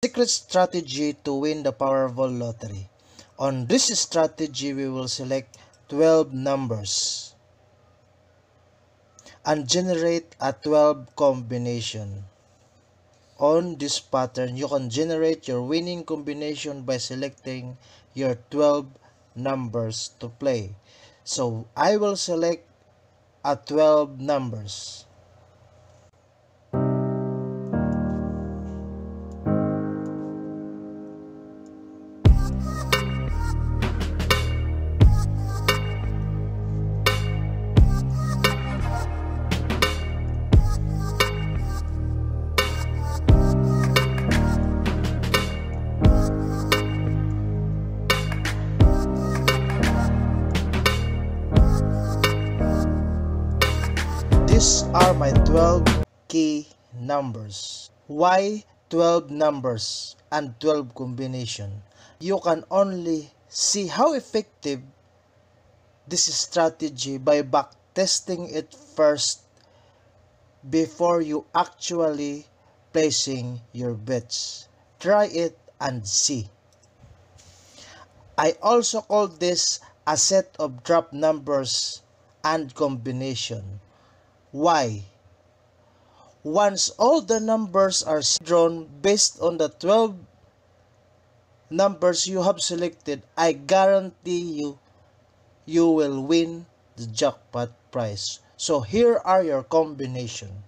Secret strategy to win the Powerball lottery. On this strategy, we will select 12 numbers and generate a 12 combination. On this pattern, you can generate your winning combination by selecting your 12 numbers to play. So, I will select a 12 numbers. These are my 12 key numbers. Why 12 numbers and 12 combination? You can only see how effective this strategy by backtesting it first before you actually placing your bets. Try it and see. I also call this a set of drop numbers and combination. Why? Once all the numbers are drawn based on the 12 numbers you have selected, I guarantee you will win the jackpot prize. So here are your combination.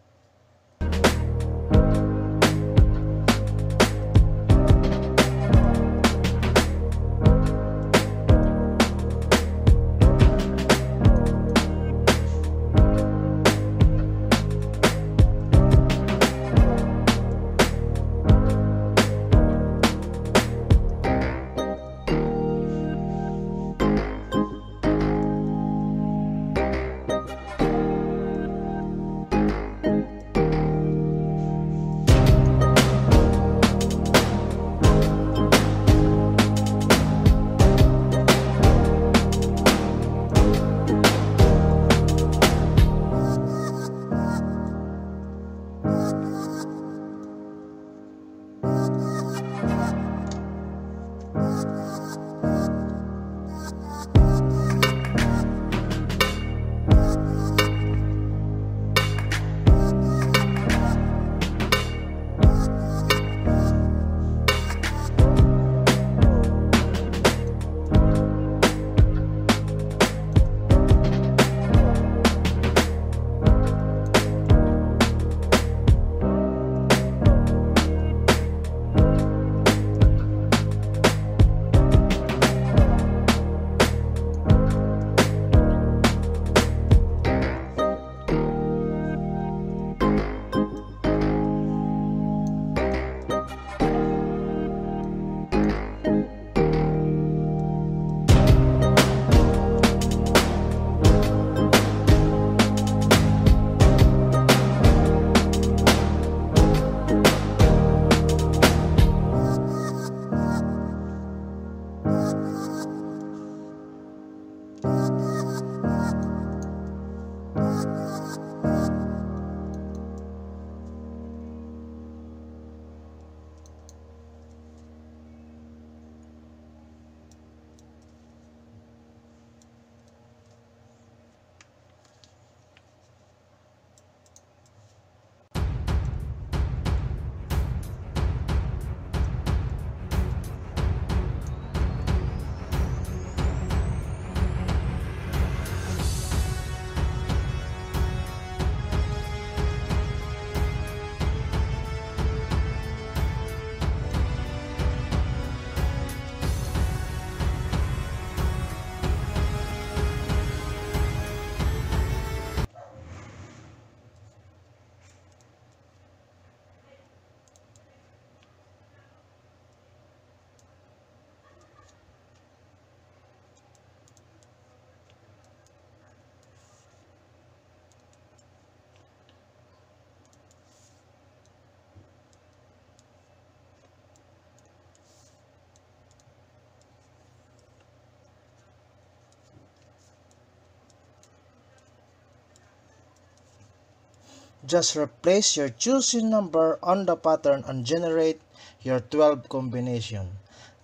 Just replace your chosen number on the pattern and generate your 12 combination.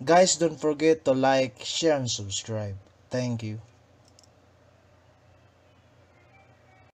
Guys, don't forget to like, share, and subscribe. Thank you.